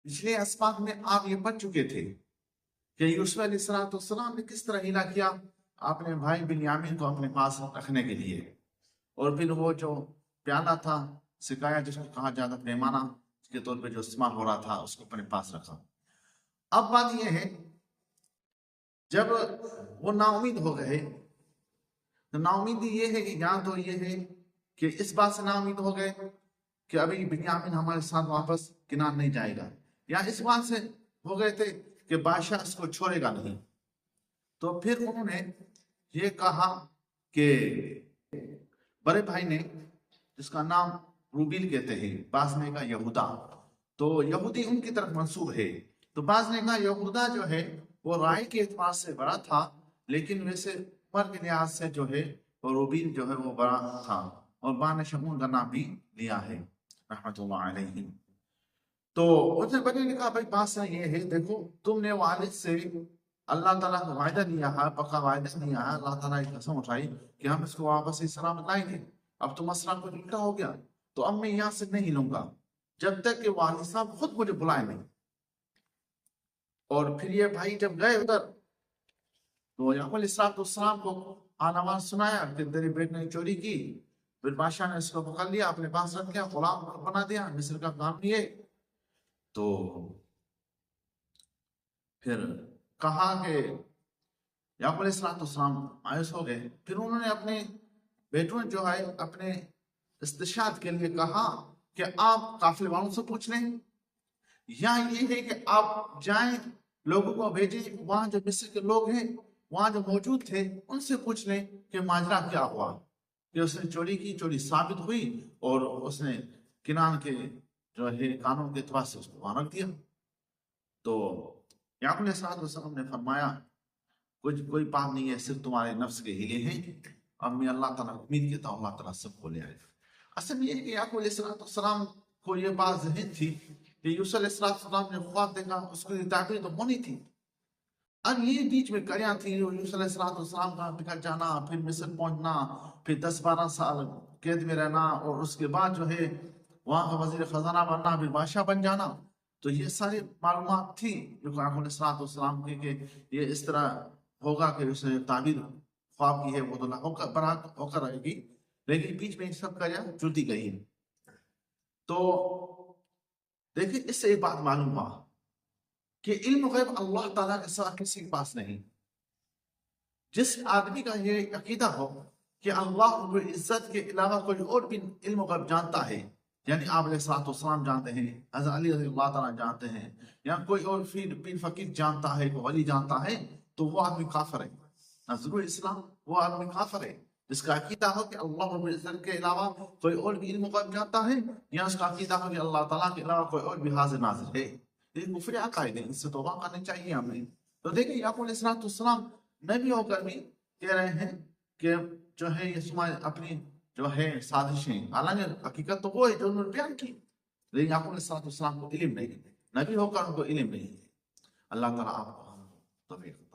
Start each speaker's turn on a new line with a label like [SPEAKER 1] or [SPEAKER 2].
[SPEAKER 1] پچھلے اسباق میں آپ یہ پڑھ چکے تھے کہ یوسف علیہ السلام نے کس طرح ہیلا کیا اپنے بھائی بنیامین کو اپنے پاس رکھنے کے لیے، اور پھر وہ جو پیالہ تھا سکایا جس کو کہا جاتا پیمانہ کے طور پہ جو استعمال ہو رہا تھا اس کو اپنے پاس رکھا۔ اب بات یہ ہے جب وہ نا امید ہو گئے تو نا امیدی یہ ہے کہ یہاں تو یہ ہے کہ اس بات سے نا امید ہو گئے کہ ابھی بنیامین ہمارے ساتھ واپس کنار نہیں جائے گا، یا اس بات سے ہو گئے تھے کہ بادشاہ اس کو چھوڑے گا نہیں۔ تو پھر انہوں نے یہ کہا کہ بڑے بھائی نے جس کا نام روبیل کہتے ہیں، بعض نے کہا یہودا، تو یہودی ان کی طرف منسوب ہے، تو بعض نے کہا یہودا جو ہے وہ رائے کے اعتبار سے بڑا تھا، لیکن ویسے عمر کے لحاظ سے جو ہے وہ روبیل جو ہے وہ بڑا تھا، اور بان شمون کا نام بھی لیا ہے رحمت اللہ علیہ۔ تو اس نے بڑے نے کہا بھائی بات یہ ہے، دیکھو تم نے والد سے اللہ تعالیٰ کا وعدہ لیا ہے، پکا وعدہ لیا ہے، اللہ تعالیٰ کی قسم اٹھائی کہ ہم اس کو واپس سلامت لائیں گے، اب تو مسئلہ کچھ الٹا ہو گیا، تو اب میں یہاں سے نہیں لوں گا جب تک کہ والد صاحب خود مجھے بلائے نہیں۔ اور پھر یہ بھائی جب گئے ادھر تو یعقوب علیہ السلام کو آنامات سنایا کہ تیرے بیٹے نے چوری کی، پھر بادشاہ نے اس کو پکڑ لیا، اپنے پاس رکھ لیا، غلام بنا دیا، مصر کا کام لیے۔ تو پھر کہا کہ یعقوب علیہ السلام مایوس ہو گئے، پھر انہوں نے اپنے بیٹوں جو ہے اپنے استشہاد کے لیے کہا کہ آپ قافلے والوں سے پوچھ لیں، یا یہ ہے کہ آپ جائیں لوگوں کو بھیجیں، وہاں جو مصر کے لوگ ہیں وہاں جو موجود تھے ان سے پوچھ لیں کہ ماجرا کیا ہوا، کہ اس نے چوری کی، چوری ثابت ہوئی، اور اس نے کنان کے جو ہے قانون کے اعتبار سے اس کو وہاں رکھ دیا۔ تو یعقوب علیہ السلام نے فرمایا کوئی بات نہیں ہے، صرف تمہارے نفس کے ہیلے ہیں، اب میں اللہ تعالیٰ امید کہتا ہوں اللہ تعالیٰ سب کو لے آئے۔ اصل میں یہ ہے کہ یعقوب علیہ السلام کو یہ بات ذہن تھی کہ یوسف علیہ السلام نے خواب دیکھا، اس کی تعبیر تو ہونی تھی، اب یہ بیچ میں کڑیاں تھیں، یوسف علیہ السلام کا نکل جانا، پھر مصر پہنچنا، پھر 10-12 سال قید میں رہنا، اور اس کے بعد جو ہے وہاں کا وزیر خزانہ بننا، پھر بادشاہ بن جانا۔ تو یہ ساری معلومات تھی جو یعقوب علیہ السلام کی کہ یہ اس طرح ہوگا کہ اس نے تعبیر خواب کی ہے وہ تو ہو کر رہے گی، لیکن بیچ میں سب کڑیاں جڑتی گئی۔ تو دیکھیں اس سے ایک بات معلوم ہوا کہ علم غیب اللہ تعالیٰ کے ساتھ کسی کے پاس نہیں۔ جس آدمی کا یہ عقیدہ ہو کہ اللہ رب العزت کے علاوہ کوئی اور بھی علم غیب جانتا ہے، یعنی آپ علیہ السلام جانتے ہیں، حضرت علی رضی اللہ تعالیٰ جانتے ہیں، یا کوئی اور پیر فقیر جانتا ہے، کوئی ولی جانتا ہے، تو وہ آدمی کافر ہے، نظر اسلام وہ آدمی کافر ہے جس کا عقیدہ ہو کہ اللہ رب العزت کے علاوہ کوئی اور بھی علم غیب جانتا ہے، یا اس کا عقیدہ ہو کہ اللہ تعالیٰ کے علاوہ کوئی اور بھی حاضر ناظر ہے۔ یہ کفر عقائد ہے، اس سے توبہ کرنی چاہیے ہمیں۔ تو دیکھیں یعقوب علیہ السلام نبی ہو کر بھی کہہ رہے ہیں کہ جو ہے یہ تمہاری اپنی جو ہے سازشیں، حالانکہ حقیقت تو وہ ہے جو انہوں نے بیان کی، لیکن یعقوب علیہ السلام کو علم نہیں، نبی ہو کر ان کو علم نہیں ہے۔ اللہ تعالیٰ آپ کو توفیق